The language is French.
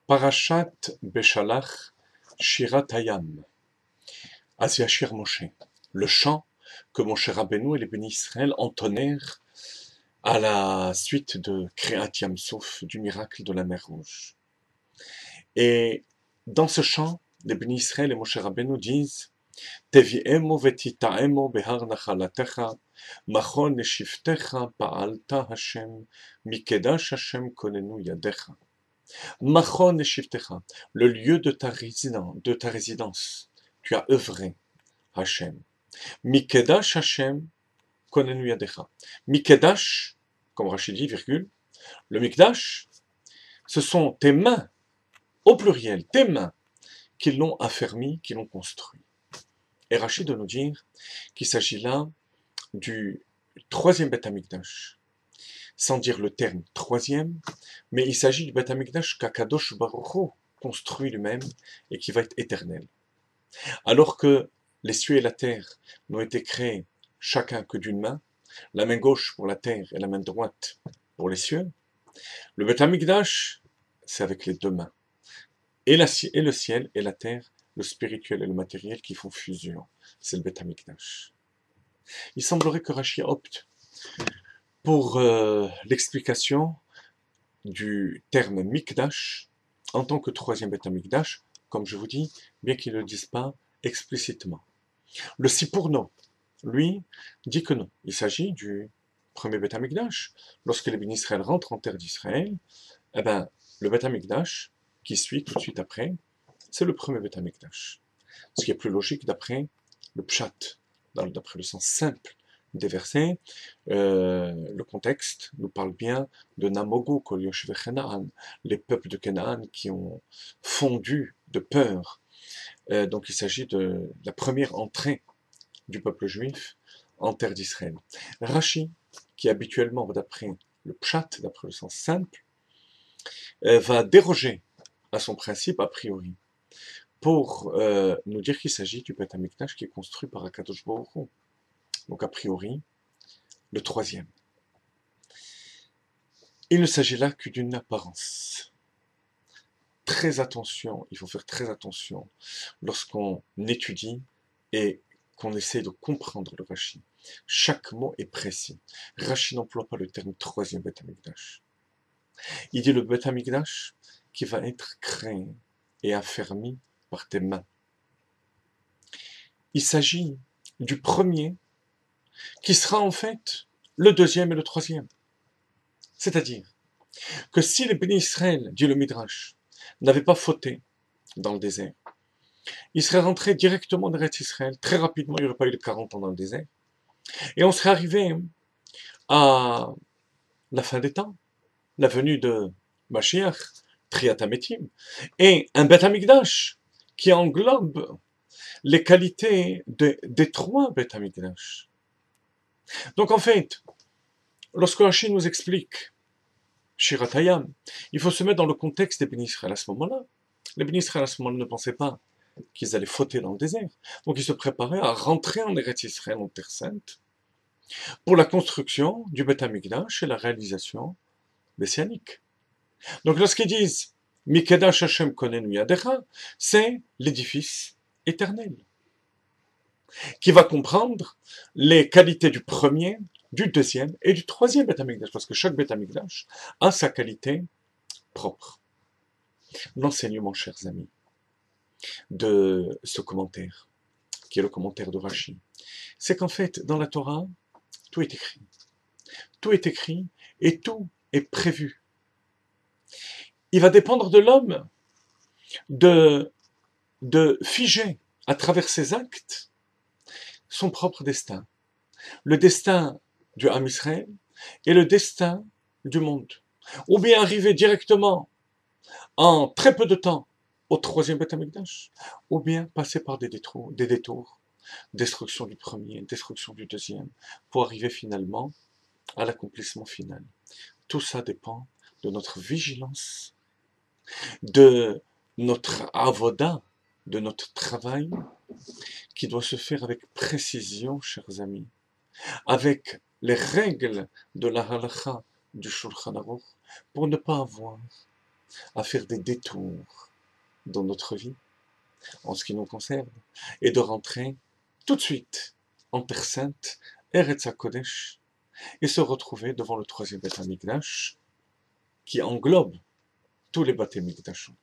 Parashat Beshalach Shirat Hayam, Az Yashir Moshe, le chant que Moshe Rabbeinu et les bénis Israël entonnèrent à la suite de Kriyat Yam Souf, du miracle de la mer Rouge. Et dans ce chant, les bénis Israël et Moshe Rabbeinu disent Tevi'emo vetita'emo behar nachalatecha, machon neshiftecha pa'alta Hashem, mikedash Hashem konenu yadecha. Machon Shiftecha, le lieu de ta résidence, tu as œuvré, Hashem. Mikedash Hashem, konenu yadecha. Mikedash, comme Rachid dit, virgule, le Mikdash, ce sont tes mains, au pluriel, tes mains, qui l'ont affermi, qui l'ont construit. Et Rachid de nous dire qu'il s'agit là du troisième Beth Amikdash, sans dire le terme troisième, mais il s'agit du Beth Amikdash qu'Akadosh Baruch Hu construit lui-même et qui va être éternel. Alors que les cieux et la terre n'ont été créés chacun que d'une main, la main gauche pour la terre et la main droite pour les cieux, le Beth Amikdash, c'est avec les deux mains. Et le ciel et la terre, le spirituel et le matériel qui font fusion. C'est le Beth Amikdash. Il semblerait que Rashi opte pour l'explication du terme Mikdash en tant que troisième Beth Amikdash, comme je vous dis, bien qu'ils ne le disent pas explicitement. Le Sipurno, lui, dit que non. Il s'agit du premier Beth Amikdash. Lorsque les bénis Israël rentrent en terre d'Israël, eh ben, le Beth Amikdash, qui suit tout de suite après, c'est le premier Beth Amikdash. Ce qui est plus logique d'après le Pshat, d'après le sens simple des versets, le contexte nous parle bien de Namogu, Kol Yoshvei Canaan, les peuples de Canaan qui ont fondu de peur. Donc il s'agit de la première entrée du peuple juif en terre d'Israël. Rashi, qui habituellement, d'après le Pshat, d'après le sens simple, va déroger à son principe a priori, pour nous dire qu'il s'agit du Beth Amikdash qui est construit par Akadosh Baruch Hu. Donc a priori, le troisième. Il ne s'agit là que d'une apparence. Très attention, il faut faire très attention lorsqu'on étudie et qu'on essaie de comprendre le Rashi. Chaque mot est précis. Rashi n'emploie pas le terme troisième Beth Amikdash. Il dit le Beth Amikdash qui va être créé et affermi par tes mains. Il s'agit du premier qui sera en fait le deuxième et le troisième. C'est-à-dire que si les bénis Israël, dit le Midrash, n'avaient pas fauté dans le désert, ils seraient rentrés directement dans Eretz Israël, très rapidement, il n'y aurait pas eu de 40 ans dans le désert, et on serait arrivé à la fin des temps, la venue de Mashiach, Triat HaMetim, et un Beth Amikdash qui englobe les qualités des trois Beth Amikdash. Donc en fait, lorsque Rashi nous explique Shirat Hayam, il faut se mettre dans le contexte des bénis Israël à ce moment-là. Les bénis Israël à ce moment-là ne pensaient pas qu'ils allaient fauter dans le désert. Donc ils se préparaient à rentrer en Eretz Israël, en Terre Sainte, pour la construction du Beth Amikdash et la réalisation messianique. Donc lorsqu'ils disent Mikedash Hashem konenu yadecha, c'est l'édifice éternel qui va comprendre les qualités du premier, du deuxième et du troisième Beth Amikdash, parce que chaque Beth Amikdash a sa qualité propre. L'enseignement, chers amis, de ce commentaire, qui est le commentaire de Rashi, c'est qu'en fait, dans la Torah, tout est écrit. Tout est écrit et tout est prévu. Il va dépendre de l'homme de figer à travers ses actes son propre destin. Le destin du Ham Israël et le destin du monde. Ou bien arriver directement en très peu de temps au troisième Beth Amikdash, ou bien passer par des détours, destruction du premier, destruction du deuxième, pour arriver finalement à l'accomplissement final. Tout ça dépend de notre vigilance, de notre avoda, de notre travail, qui doit se faire avec précision, chers amis, avec les règles de la halakha du Shulchan Aruch, pour ne pas avoir à faire des détours dans notre vie, en ce qui nous concerne, et de rentrer tout de suite en Terre Sainte, Eretz HaKodesh, et se retrouver devant le troisième Beth Amikdash, qui englobe tous les Beth Amikdashot.